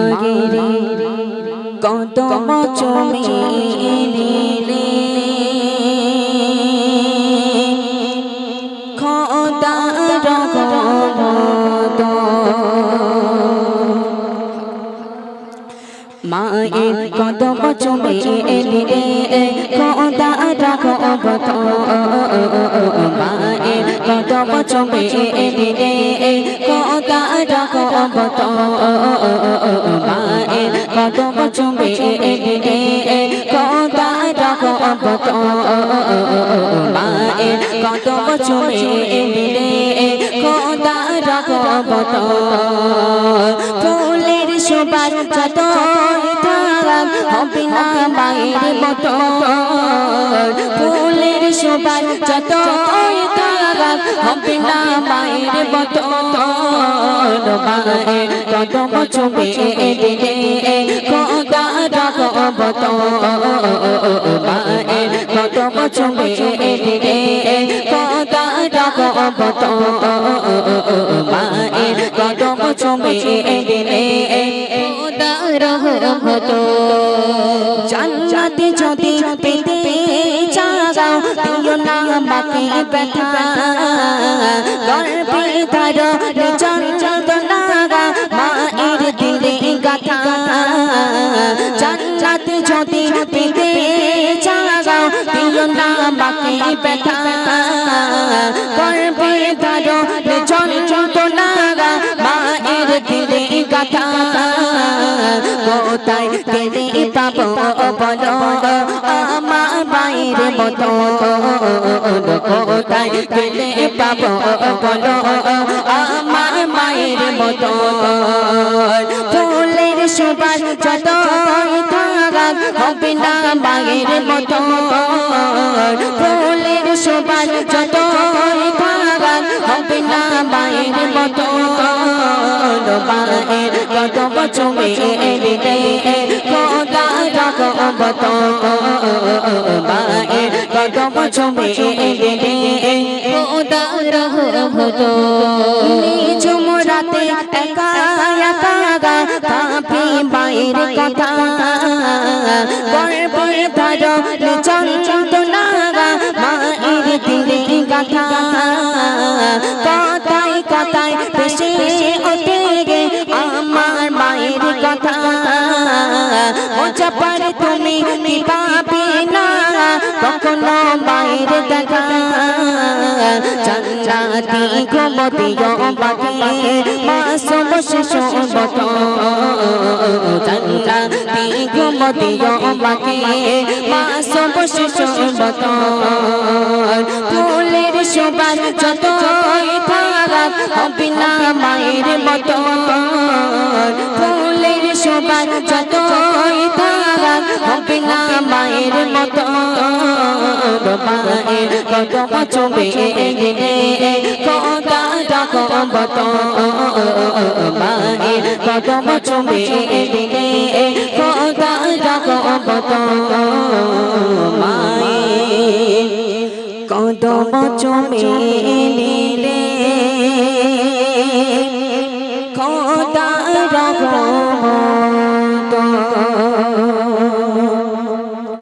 মাগিরে কদম চুমিলে খোদা রহমত মায়ের কদম চুমিলে খোদা রহমত মায়ের কদম চুমিলে খোদা রহমত মায়ের কদম চুমিলে খোদা রহমত মায়ের কদম চুমিলে খোদা রহমত ফুলের সুবাস যত হবে না মায়ের মতো ফুলের সুবাস যত হবে না মায়ের মতো মায়ের কদম চুমিলে খোদা রহমত মায়ের কদম চুমিলে খোদা রহমত মায়ের কদম চুমিলে খোদা রহমত জান্নাতে যদি পেতে চাও দিও না মাকে ব্যথা গর্ভে ধারণে যন্ত্রণা মায়ের দিলে গাথা জান্নাতে যদি পেতে চাও দিও না মাকে ব্যথা গর্ভে ধারণে যন্ত্রণা মায়ের দিলে গাথা কোথায় গেলে পাবো বলো আমার মায়ের মতো কোথায় গেলে পাবো বলো আমার মায়ের মতো ফুলের সুবাস যত হবে না মায়ের মতো ফুলের সুবাস যত হবে না মায়ের মতো মায়ের কদম চুমিলে খোদা রহমত মায়ের কদম চুমিলে খোদা রহমত নিঝুম রাতে একা একা ভাবি মায়ের কথা গর্ভে ধারণে যন্ত্রণা মায়ের দিলে গাথা কথায় কথায় ভেসে ওঠে আমার মায়ের কথা মজা পারে তুমি পাবে না কখনো মায়ের দেখা জান্নাতি ঘুমতিও বাকি মাসুম শিশু মত জান্নাতি ঘুমতিও বাকি মাসুম শিশু মত ফুলের সুবাস যত হবে না মায়ের মতো ফুলের সুবাস যত হবে না মায়ের মতো মায়ের কদম চুমিলে খোদা রহমত মায়ের কদম চুমিলে খোদা রহমত মায়ের কদম চুমিলে